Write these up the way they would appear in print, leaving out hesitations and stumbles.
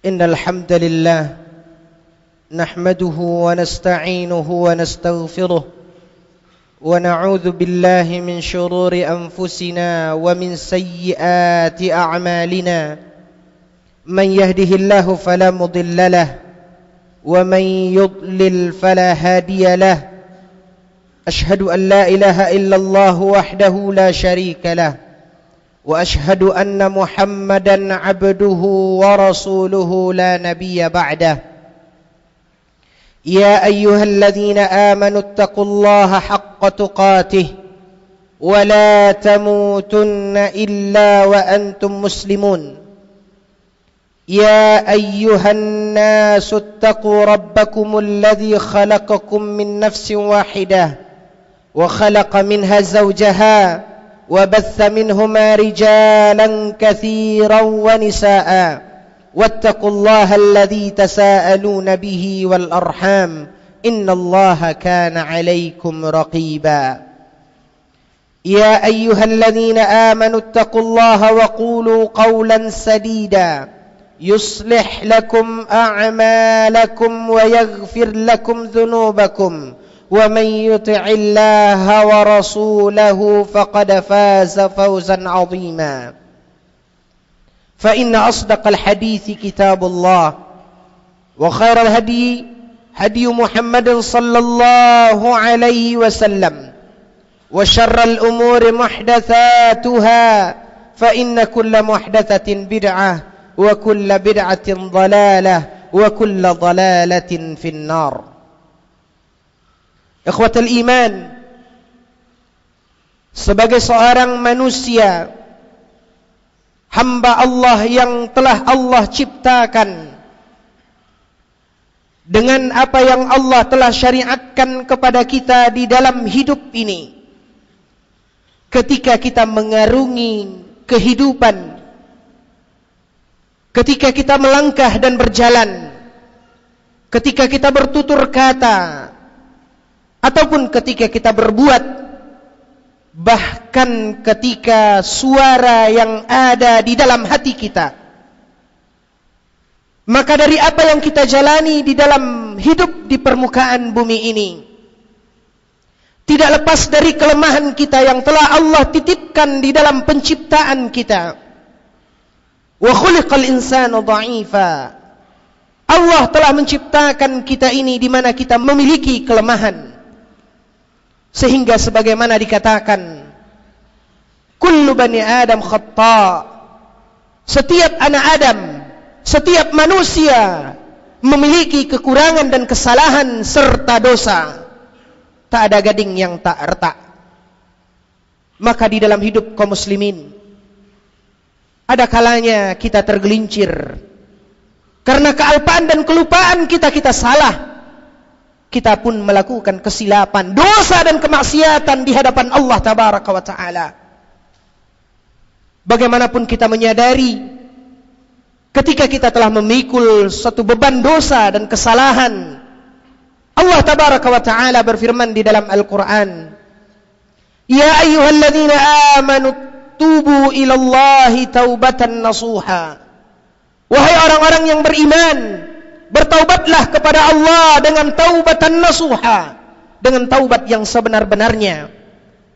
إن الحمد لله نحمده ونستعينه ونستغفره ونعوذ بالله من شرور أنفسنا ومن سيئات أعمالنا من يهده الله فلا مضل له ومن يضلل فلا هادي له أشهد أن لا إله إلا الله وحده لا شريك له وأشهد أن محمدا عبده ورسوله لا نبي بعده يا أيها الذين آمنوا اتقوا الله حق تقاته ولا تموتن إلا وأنتم مسلمون يا أيها الناس اتقوا ربكم الذي خلقكم من نفس واحدة وخلق منها زوجها وبث منهما رجالا كثيرا ونساء واتقوا الله الذي تساءلون به والأرحام إن الله كان عليكم رقيبا يا أيها الذين آمنوا اتقوا الله وقولوا قولا سديدا يصلح لكم أعمالكم ويغفر لكم ذنوبكم ومن يطع الله ورسوله فقد فاز فوزا عظيما فإن أصدق الحديث كتاب الله وخير الهدي هدي محمد صلى الله عليه وسلم وشر الأمور محدثاتها فإن كل محدثة بدعة وكل بدعة ضلالة وكل ضلالة في النار. Ikhwatul iman, sebagai seorang manusia, hamba Allah yang telah Allah ciptakan dengan apa yang Allah telah syariatkan kepada kita di dalam hidup ini, ketika kita mengarungi kehidupan, ketika kita melangkah dan berjalan, ketika kita bertutur kata, ataupun ketika kita berbuat, bahkan ketika suara yang ada di dalam hati kita, maka dari apa yang kita jalani di dalam hidup di permukaan bumi ini, tidak lepas dari kelemahan kita yang telah Allah titipkan di dalam penciptaan kita. Wa khuliqal insanu dha'ifa. Allah telah menciptakan kita ini di mana kita memiliki kelemahan. Sehingga sebagaimana dikatakan, kullu bani Adam khata'. Setiap anak Adam, setiap manusia memiliki kekurangan dan kesalahan serta dosa. Tak ada gading yang tak retak. Maka di dalam hidup kaum muslimin, ada kalanya kita tergelincir karena kealpaan dan kelupaan kita salah. Kita pun melakukan kesilapan, dosa dan kemaksiatan di hadapan Allah Tabaraka wa Ta'ala. Bagaimanapun kita menyadari, ketika kita telah memikul satu beban dosa dan kesalahan, Allah Tabaraka wa Ta'ala berfirman di dalam Al-Quran, Ya ayyuhalladzina amanu tubu ilallahi taubatan nasuha. Wahai orang-orang yang beriman, bertaubatlah kepada Allah dengan taubatan nasuha, dengan taubat yang sebenar-benarnya,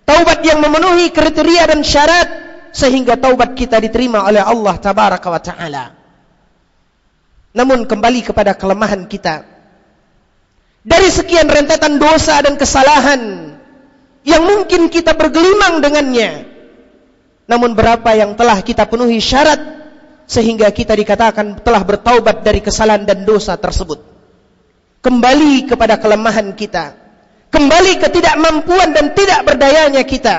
taubat yang memenuhi kriteria dan syarat sehingga taubat kita diterima oleh Allah Tabaraka wa Ta'ala. Namun kembali kepada kelemahan kita, dari sekian rentetan dosa dan kesalahan yang mungkin kita bergelimang dengannya, namun berapa yang telah kita penuhi syarat sehingga kita dikatakan telah bertaubat dari kesalahan dan dosa tersebut. Kembali kepada kelemahan kita, kembali ketidakmampuan dan tidak berdayanya kita.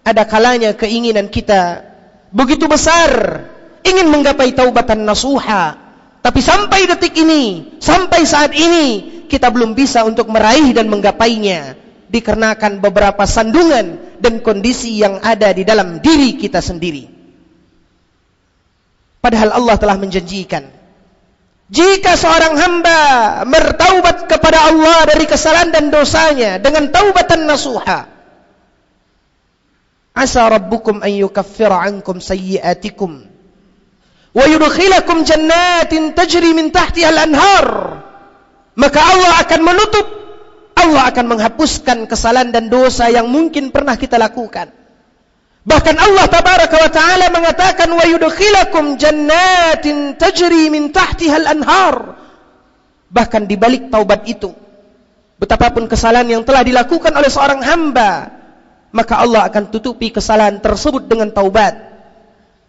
Ada kalanya keinginan kita begitu besar, ingin menggapai taubatan nasuha, tapi sampai detik ini, sampai saat ini, kita belum bisa untuk meraih dan menggapainya, dikarenakan beberapa sandungan dan kondisi yang ada di dalam diri kita sendiri. Padahal Allah telah menjanjikan, jika seorang hamba bertaubat kepada Allah dari kesalahan dan dosanya dengan taubatan nasuha, asa rabbukum an yukaffira ankum sayyiatikum wa yudkhilakum jannatin tajri min tahtiha al-anhar, maka Allah akan menutup, Allah akan menghapuskan kesalahan dan dosa yang mungkin pernah kita lakukan. Bahkan Allah tabaraka wa ta'ala mengatakan wa yudkhilakum jannatin tajri min tahtiha al-anhar. Bahkan di balik taubat itu, betapapun kesalahan yang telah dilakukan oleh seorang hamba, maka Allah akan tutupi kesalahan tersebut dengan taubat.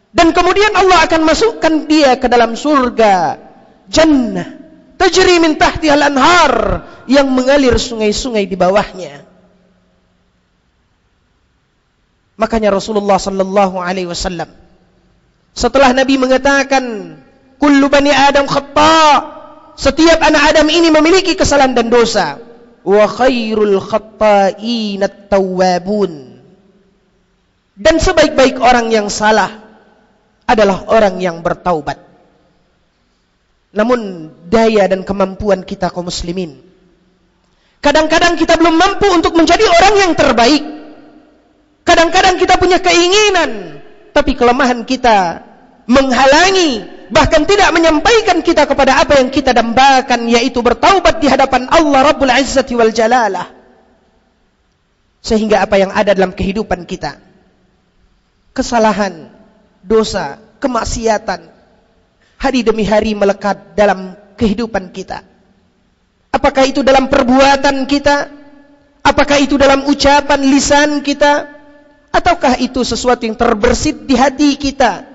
Dan kemudian Allah akan masukkan dia ke dalam surga, jannah tajri min tahtiha al-anhar, yang mengalir sungai-sungai di bawahnya. Makanya Rasulullah sallallahu alaihi wasallam, setelah Nabi mengatakan kullu bani Adam khata', setiap anak Adam ini memiliki kesalahan dan dosa, wa khairul khatta'in at-tawwabun, dan sebaik-baik orang yang salah adalah orang yang bertaubat. Namun daya dan kemampuan kita kaum muslimin, kadang-kadang kita belum mampu untuk menjadi orang yang terbaik. Kadang-kadang kita punya keinginan, tapi kelemahan kita menghalangi, bahkan tidak menyampaikan kita kepada apa yang kita dambakan, yaitu bertaubat di hadapan Allah Rabbul Izzati wal Jalalah. Sehingga apa yang ada dalam kehidupan kita, kesalahan, dosa, kemaksiatan, hari demi hari melekat dalam kehidupan kita. Apakah itu dalam perbuatan kita? Apakah itu dalam ucapan lisan kita? Ataukah itu sesuatu yang terbersit di hati kita,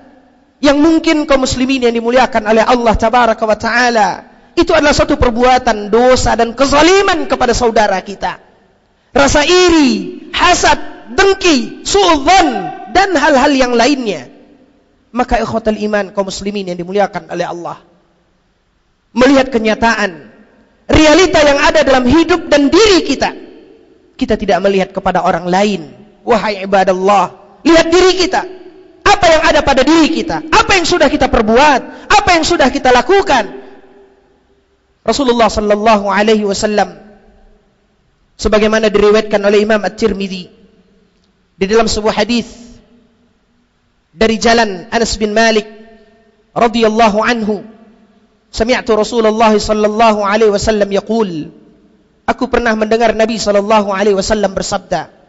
yang mungkin kaum muslimin yang dimuliakan oleh Allah tabaraka wa ta'ala, itu adalah suatu perbuatan dosa dan kezaliman kepada saudara kita, rasa iri, hasad, dengki, su'udzon, dan hal-hal yang lainnya. Maka ikhwatal iman kaum muslimin yang dimuliakan oleh Allah, melihat kenyataan realita yang ada dalam hidup dan diri kita, kita tidak melihat kepada orang lain. Wahai ibadallah, lihat diri kita. Apa yang ada pada diri kita? Apa yang sudah kita perbuat? Apa yang sudah kita lakukan? Rasulullah sallallahu alaihi wasallam, sebagaimana diriwayatkan oleh Imam At-Tirmidzi di dalam sebuah hadis dari jalan Anas bin Malik radhiyallahu anhu, sami'tu Rasulullah sallallahu alaihi wasallam yaqul, aku pernah mendengar Nabi sallallahu alaihi wasallam bersabda,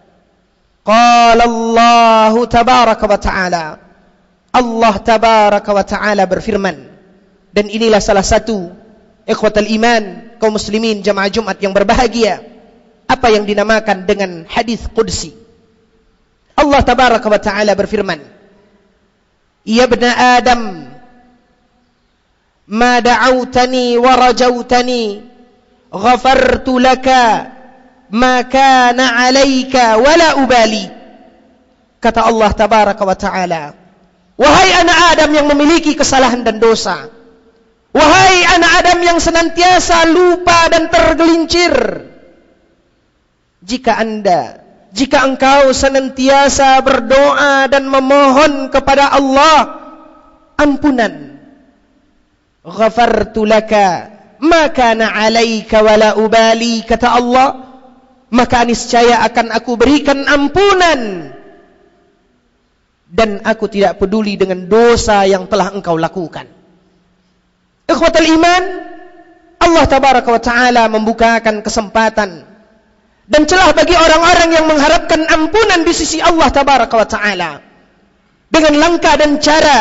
qala Allah tabaraka wa ta'ala, Allah tabaraka wa ta'ala berfirman. Dan inilah salah satu ikhwatal iman kaum muslimin jamaah Jumat yang berbahagia, apa yang dinamakan dengan hadis qudsi. Allah tabaraka wa ta'ala berfirman, ya ibna Adam, ma da'autani wa rajautani ghafartu laka ma kana 'alaika wala ubali. Kata Allah tabaraka wa ta'ala, wahai anak Adam yang memiliki kesalahan dan dosa, wahai anak Adam yang senantiasa lupa dan tergelincir, jika engkau senantiasa berdoa dan memohon kepada Allah ampunan, ghafartu laka ma kana 'alaika wala ubali, kata Allah, maka niscaya akan aku berikan ampunan, dan aku tidak peduli dengan dosa yang telah engkau lakukan. Ikhwatal iman, Allah tabaraka wa ta'ala membukakan kesempatan dan celah bagi orang-orang yang mengharapkan ampunan di sisi Allah tabaraka wa ta'ala dengan langkah dan cara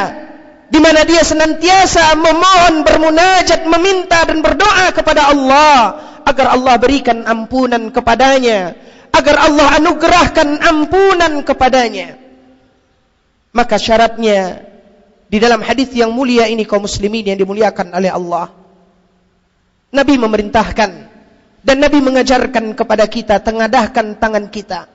di mana dia senantiasa memohon, bermunajat, meminta dan berdoa kepada Allah agar Allah berikan ampunan kepadanya, agar Allah anugerahkan ampunan kepadanya. Maka syaratnya di dalam hadis yang mulia ini kaum muslimin yang dimuliakan oleh Allah, Nabi memerintahkan dan Nabi mengajarkan kepada kita, tengadahkan tangan kita,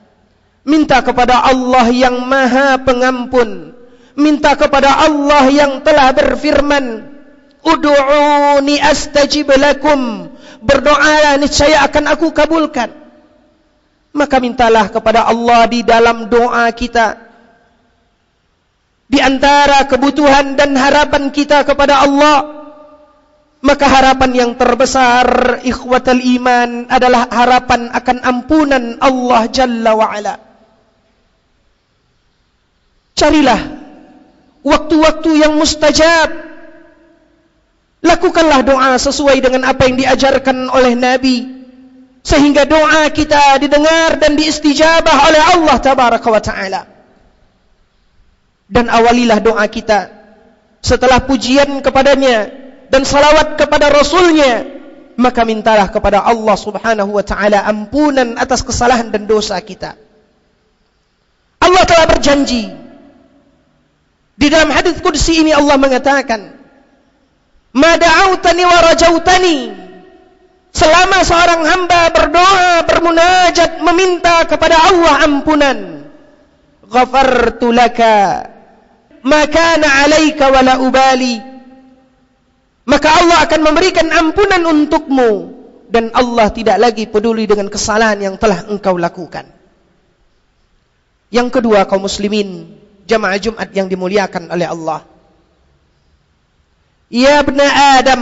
minta kepada Allah yang Maha Pengampun, minta kepada Allah yang telah berfirman, ud'uuni astajib lakum, berdoalah niscaya akan aku kabulkan. Maka mintalah kepada Allah di dalam doa kita, di antara kebutuhan dan harapan kita kepada Allah, maka harapan yang terbesar ikhwatal iman adalah harapan akan ampunan Allah Jalla wa'ala. Carilah waktu-waktu yang mustajab. Lakukanlah doa sesuai dengan apa yang diajarkan oleh Nabi, sehingga doa kita didengar dan diistijabah oleh Allah tabaraka wa ta'ala. Dan awalilah doa kita setelah pujian kepadanya dan salawat kepada Rasulnya, maka mintalah kepada Allah subhanahu wa ta'ala ampunan atas kesalahan dan dosa kita. Allah telah berjanji di dalam hadits qudsi ini. Allah mengatakan, ma da'autani wa rajautani, selama seorang hamba berdoa, bermunajat, meminta kepada Allah ampunan, ghafartu laka ma kana 'alaika wa la ubali, maka Allah akan memberikan ampunan untukmu dan Allah tidak lagi peduli dengan kesalahan yang telah engkau lakukan. Yang kedua, kaum muslimin jamaah Jumat yang dimuliakan oleh Allah. Ya ibna Adam,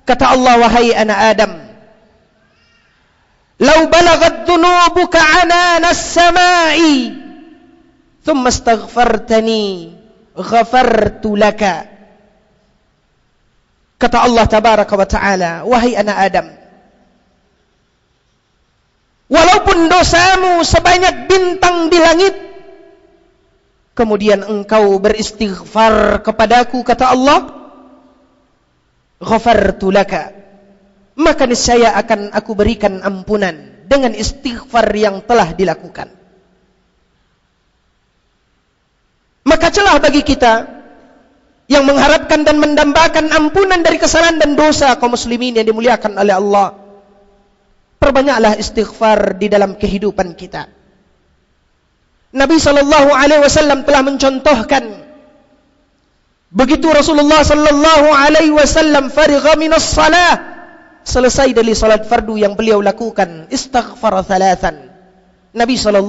kata Allah, wahai anak Adam, law balagat dhunubuka anana as-sama'i thumma astaghfartani ghafartu laka. Kata Allah tabaraka wa ta'ala, wahai anak Adam, walaupun dosamu sebanyak bintang di langit, kemudian engkau beristighfar kepadaku, kata Allah, ghafartu laka, maka niscaya akan aku berikan ampunan dengan istighfar yang telah dilakukan. Maka celah bagi kita yang mengharapkan dan mendambakan ampunan dari kesalahan dan dosa, kaum muslimin yang dimuliakan oleh Allah, perbanyaklah istighfar di dalam kehidupan kita. Nabi SAW telah mencontohkan, begitu Rasulullah SAW farigha minas salah, selesai dari salat fardu yang beliau lakukan, istighfar thalathan. Nabi SAW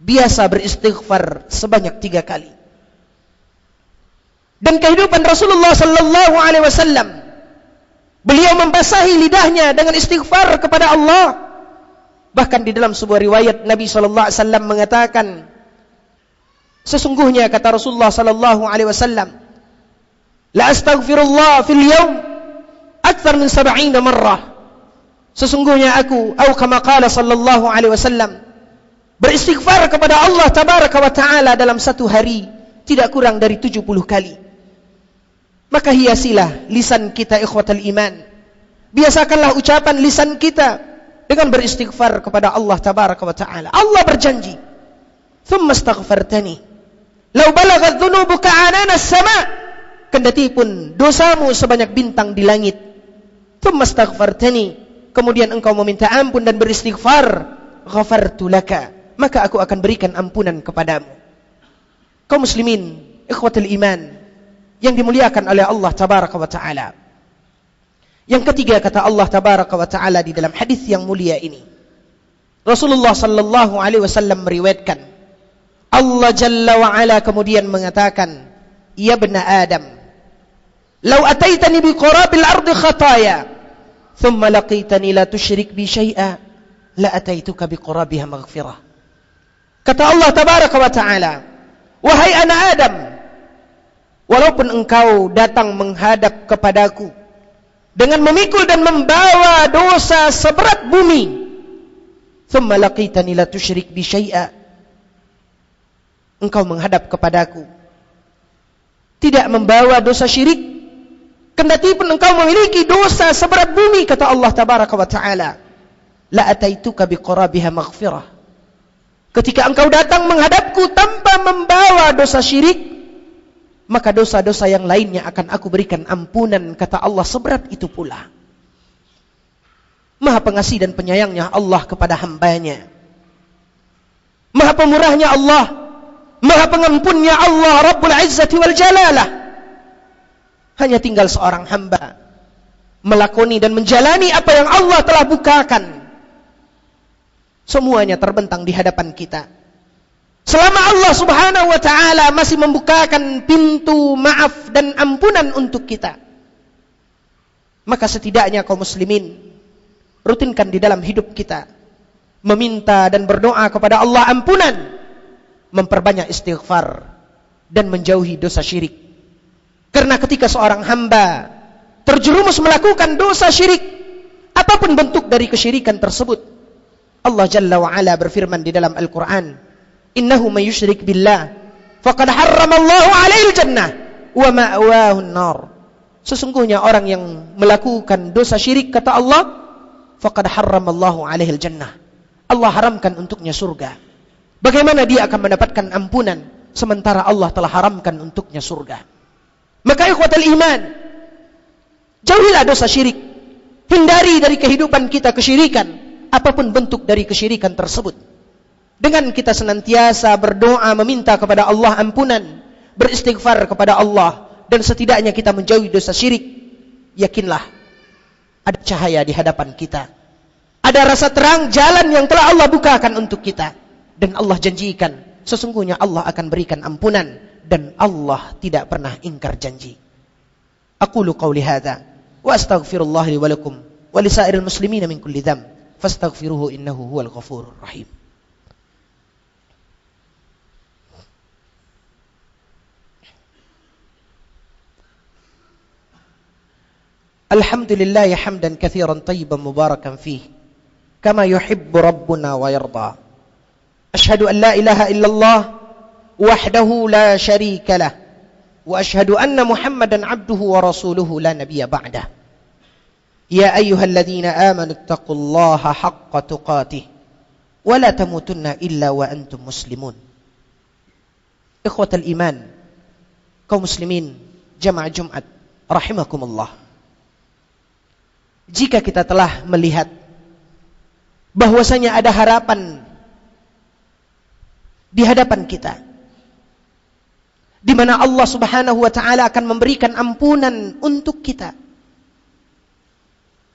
biasa beristighfar sebanyak 3 kali. Dan kehidupan Rasulullah SAW, beliau membasahi lidahnya dengan istighfar kepada Allah. Bahkan di dalam sebuah riwayat Nabi SAW mengatakan, sesungguhnya kata Rasulullah SAW, la astaghfirullah fil yawm akthar min 70 marrah. Sesungguhnya aku, atau kama qala sallallahu alaihi wasallam, beristighfar kepada Allah tabaraka wa ta'ala dalam satu hari tidak kurang dari 70 kali. Maka hiasilah lisan kita ikhwatal iman, biasakanlah ucapan lisan kita dengan beristighfar kepada Allah tabaraka wa ta'ala. Allah berjanji, thumma astaghfartani law balagat dhunubuka anana as-sama', kendati pun dosamu sebanyak bintang di langit, thumma astaghfartani, kemudian engkau meminta ampun dan beristighfar, ghafartu laka, maka aku akan berikan ampunan kepadamu. Kaum muslimin ikhwatul iman yang dimuliakan oleh Allah tabaraka wa ta'ala. Yang ketiga, kata Allah tabaraka wa ta'ala di dalam hadis yang mulia ini, Rasulullah sallallahu alaihi wasallam meriwayatkan, Allah jalla wa ala kemudian mengatakan, ya ibna Adam, law ataitani bi qurabil ardi khataya thumma laqitani la tusyrik bi syai'a la ataituka bi qurabiha maghfirah. Kata Allah tabaraka wa ta'ala, wahai anak Adam, walaupun engkau datang menghadap kepadaku dengan memikul dan membawa dosa seberat bumi, thumma laqitani la tusyrik bi syai'a, engkau menghadap kepadaku tidak membawa dosa syirik, kendati pun engkau memiliki dosa seberat bumi, kata Allah tabaraka wa ta'ala, la ataituka biqarabiha maghfirah. Ketika engkau datang menghadapku tanpa membawa dosa syirik, maka dosa-dosa yang lainnya akan aku berikan ampunan, kata Allah, seberat itu pula. Maha pengasih dan penyayangnya Allah kepada hambanya, maha pemurahnya Allah, maha pengampunnya Allah Rabbul Izzati wal Jalalah. Hanya tinggal seorang hamba melakoni dan menjalani apa yang Allah telah bukakan. Semuanya terbentang di hadapan kita. Selama Allah subhanahu wa ta'ala masih membukakan pintu maaf dan ampunan untuk kita, maka setidaknya kaum muslimin rutinkan di dalam hidup kita meminta dan berdoa kepada Allah ampunan, memperbanyak istighfar dan menjauhi dosa syirik. Karena ketika seorang hamba terjerumus melakukan dosa syirik, apapun bentuk dari kesyirikan tersebut, Allah Jalla wa Ala berfirman di dalam Al-Quran, innahu may yushrik billah faqad harramallahu alaihi jannah wa ma'wahu an-nar. Sesungguhnya orang yang melakukan dosa syirik, kata Allah, faqad harramallahu alaihi jannah, Allah haramkan untuknya surga. Bagaimana dia akan mendapatkan ampunan sementara Allah telah haramkan untuknya surga? Maka ikhwatal iman, jauhilah dosa syirik. Hindari dari kehidupan kita kesyirikan, apapun bentuk dari kesyirikan tersebut. Dengan kita senantiasa berdoa meminta kepada Allah ampunan, beristighfar kepada Allah, dan setidaknya kita menjauhi dosa syirik, yakinlah ada cahaya di hadapan kita. Ada rasa terang jalan yang telah Allah bukakan untuk kita. Dan Allah janjikan, sesungguhnya Allah akan berikan ampunan, dan Allah tidak pernah ingkar janji. Aqulu qawli hadza wa astaghfirullah li wa lakum wa lisairil muslimina min kulli dzamb fastaghfiruhu innahu huwal ghafurur rahim. Alhamdulillah hamdan katsiran tayyiban mubarakan fihi kama yuhibbu rabbuna wa yarda. Ashhadu an la ilaha illallah wahdahu la syarika lah wa ashhadu anna Muhammadan abduhu wa rasuluhu la nabiyya ba'dah. Ya ayyuhalladzina amanu taqullaha haqqa tuqatih wa la tamutunna illa wa antum muslimun. Ikhwatal iman, kaum muslimin jamaah Jumat rahimakumullah. Jika kita telah melihat bahwasanya ada harapan di hadapan kita, di mana Allah Subhanahu wa taala akan memberikan ampunan untuk kita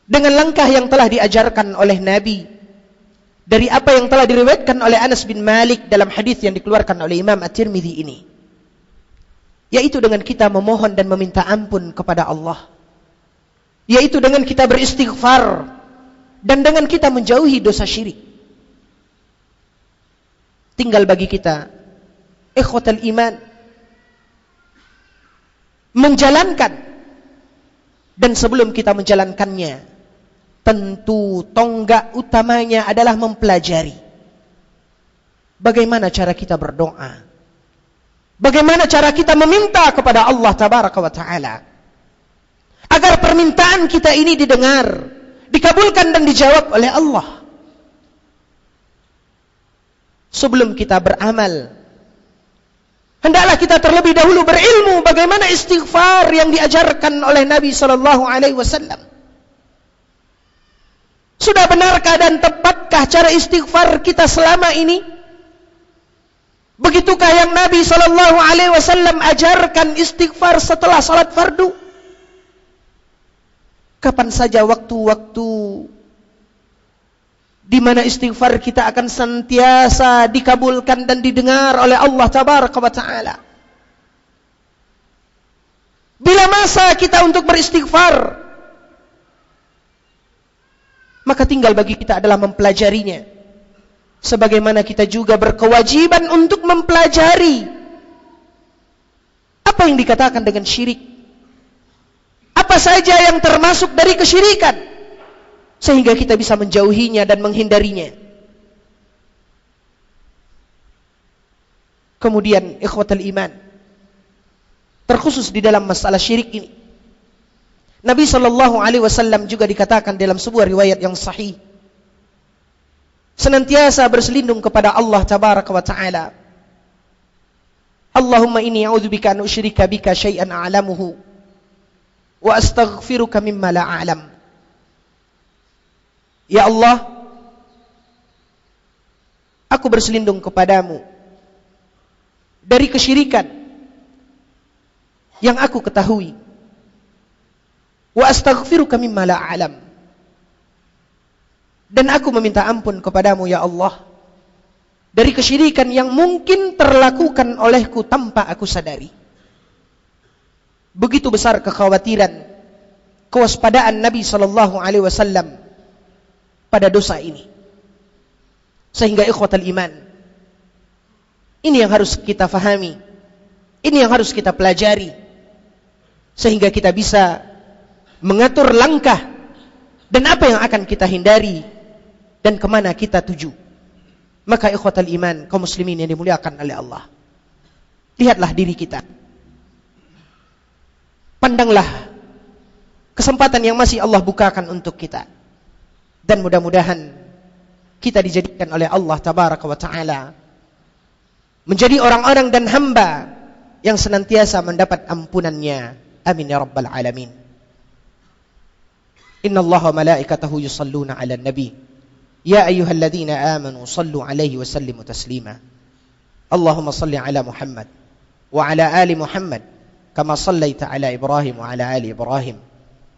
dengan langkah yang telah diajarkan oleh Nabi, dari apa yang telah diriwayatkan oleh Anas bin Malik dalam hadis yang dikeluarkan oleh Imam At-Tirmidzi ini, yaitu dengan kita memohon dan meminta ampun kepada Allah, yaitu dengan kita beristighfar dan dengan kita menjauhi dosa syirik. Tinggal bagi kita, ikhwatal iman, menjalankan. Dan sebelum kita menjalankannya, tentu tonggak utamanya adalah mempelajari bagaimana cara kita berdoa, bagaimana cara kita meminta kepada Allah Tabaraka wa Ta'ala, agar permintaan kita ini didengar, dikabulkan dan dijawab oleh Allah. Sebelum kita beramal, hendaklah kita terlebih dahulu berilmu bagaimana istighfar yang diajarkan oleh Nabi sallallahu alaihi wasallam. Sudah benarkah dan tepatkah cara istighfar kita selama ini? Begitukah yang Nabi sallallahu alaihi wasallam ajarkan istighfar setelah salat fardu? Kapan saja waktu-waktu di mana istighfar kita akan senantiasa dikabulkan dan didengar oleh Allah Tabaraka wa Ta'ala? Bila masa kita untuk beristighfar, maka tinggal bagi kita adalah mempelajarinya. Sebagaimana kita juga berkewajiban untuk mempelajari apa yang dikatakan dengan syirik, apa saja yang termasuk dari kesyirikan, sehingga kita bisa menjauhinya dan menghindarinya. Kemudian ikhwatal iman, terkhusus di dalam masalah syirik ini, Nabi sallallahu alaihi wasallam juga dikatakan dalam sebuah riwayat yang sahih, senantiasa berselindung kepada Allah Tabaraka wa Ta'ala. Allahumma inni a'udzubika an usyrika bika syai'an a'lamuhu wa astaghfiruka mimma la a'lam. Ya Allah, aku berselindung kepadamu dari kesyirikan yang aku ketahui. Wa astaghfiruka mimma la a'lam. Dan aku meminta ampun kepadamu ya Allah dari kesyirikan yang mungkin terlakukan olehku tanpa aku sadari. Begitu besar kekhawatiran, kewaspadaan Nabi sallallahu alaihi wasallam pada dosa ini, sehingga ikhwatal iman, Ini yang harus kita fahami. Ini yang harus kita pelajari. Sehingga kita bisa mengatur langkah dan apa yang akan kita hindari dan kemana kita tuju. Maka ikhwatal iman, kaum muslimin yang dimuliakan oleh Allah, lihatlah diri kita. Pandanglah kesempatan yang masih Allah bukakan untuk kita. Dan mudah-mudahan kita dijadikan oleh Allah tabaraka wa ta'ala menjadi orang-orang dan hamba yang senantiasa mendapat ampunannya. Amin ya rabbal alamin. Inna Allah wa malaikatahu yusalluna ala nabi. Ya ayyuhalladzina amanu sallu alaihi wa sallimu taslima. Allahumma salli ala Muhammad wa ala ali Muhammad kama sallaita ala Ibrahim wa ala ali Ibrahim.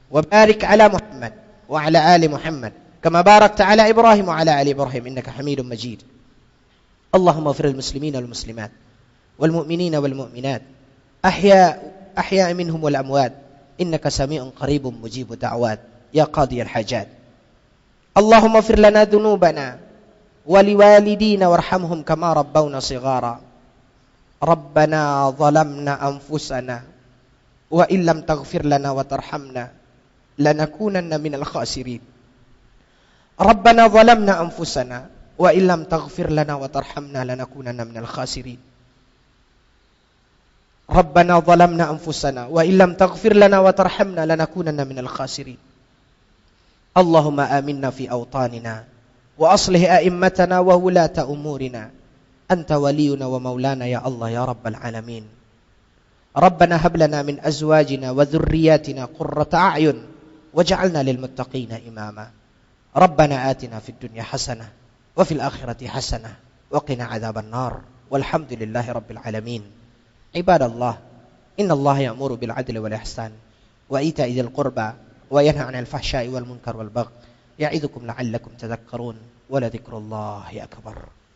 Wa barik ala Muhammad wa ala ali Muhammad kama barakta ala Ibrahim wa ala ali Ibrahim innaka Hamidum Majid. Allahumma ighfir lil muslimina wal muslimat wal mu'minina wal mu'minat ahya minhum wal amwat innaka sami'un qaribun mujibud da'wat ya qadiyal hajat. Allahumma ighfir lana dhunubana wa liwalidina warhamhum kama rabbawna shighara. Rabbana zalamna anfusana wa illam taghfir lana wa tarhamna lanakunanna minal khasirin. Rabbana zalamna anfusana wa illam taghfir lana wa tarhamna lanakunanna minal khasirin. Rabbana zalamna anfusana wa illam taghfir lana wa tarhamna lanakunanna minal khasirin. Allahumma aminna fi awtanina wa aslih a'immatana wa wulata umurina. Anta waliyuna wa maulana ya Allah ya rabbal alamin. Rabbana hab lana min azwajina wa dhurriyyatina qurrata a'yun waj'alna lil muttaqina imama. Rabbana atina fid dunya hasanah wa fil akhirati hasanah wa qina adzaban nar. Walhamdulillahi rabbil alamin. Ibadallah, innallaha ya'muru bil 'adli wal ihsan wa ita'i dzil qurba wa yanha 'anil fahsya'i wal munkar wal baghi. Ya'idzukum la'allakum tadhakkarun wa la dzikrullahi akbar.